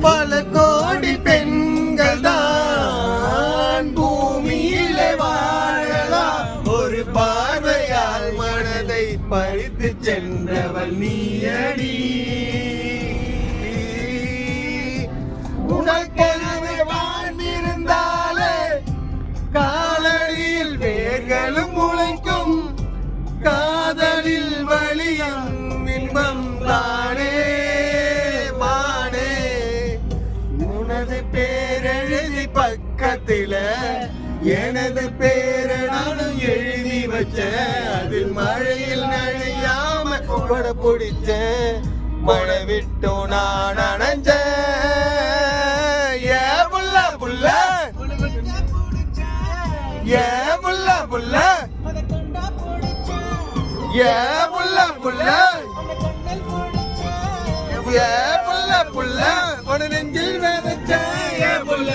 பல கோடி பெண்கள் தான் பூமியிலே வாழலாம். ஒரு பார்வையால் மனதை பறித்து சென்றவள் நீயடி. உனக்கெனவே வாழ்ந்திருந்தாலே காலடியில் வேர்களும் முளைக்கும். காதலில் வலியும் இன்பம் தானே மானே. உனது பேரெழுதி பக்கத்தில எனது பேரை நானும் எழுதி வச்ச. அதில் மழையில் நனையாம கொட பிடிச்ச. மழை விட்டும் நான் அணைஞ்ச. ஏ புள்ள புள்ள ஏ புள்ள புள்ள ஏ புள்ள புள்ள ஏ புள்ள புள்ள உன நெஞ்சில் விதைச்ச. ஏ புள்ள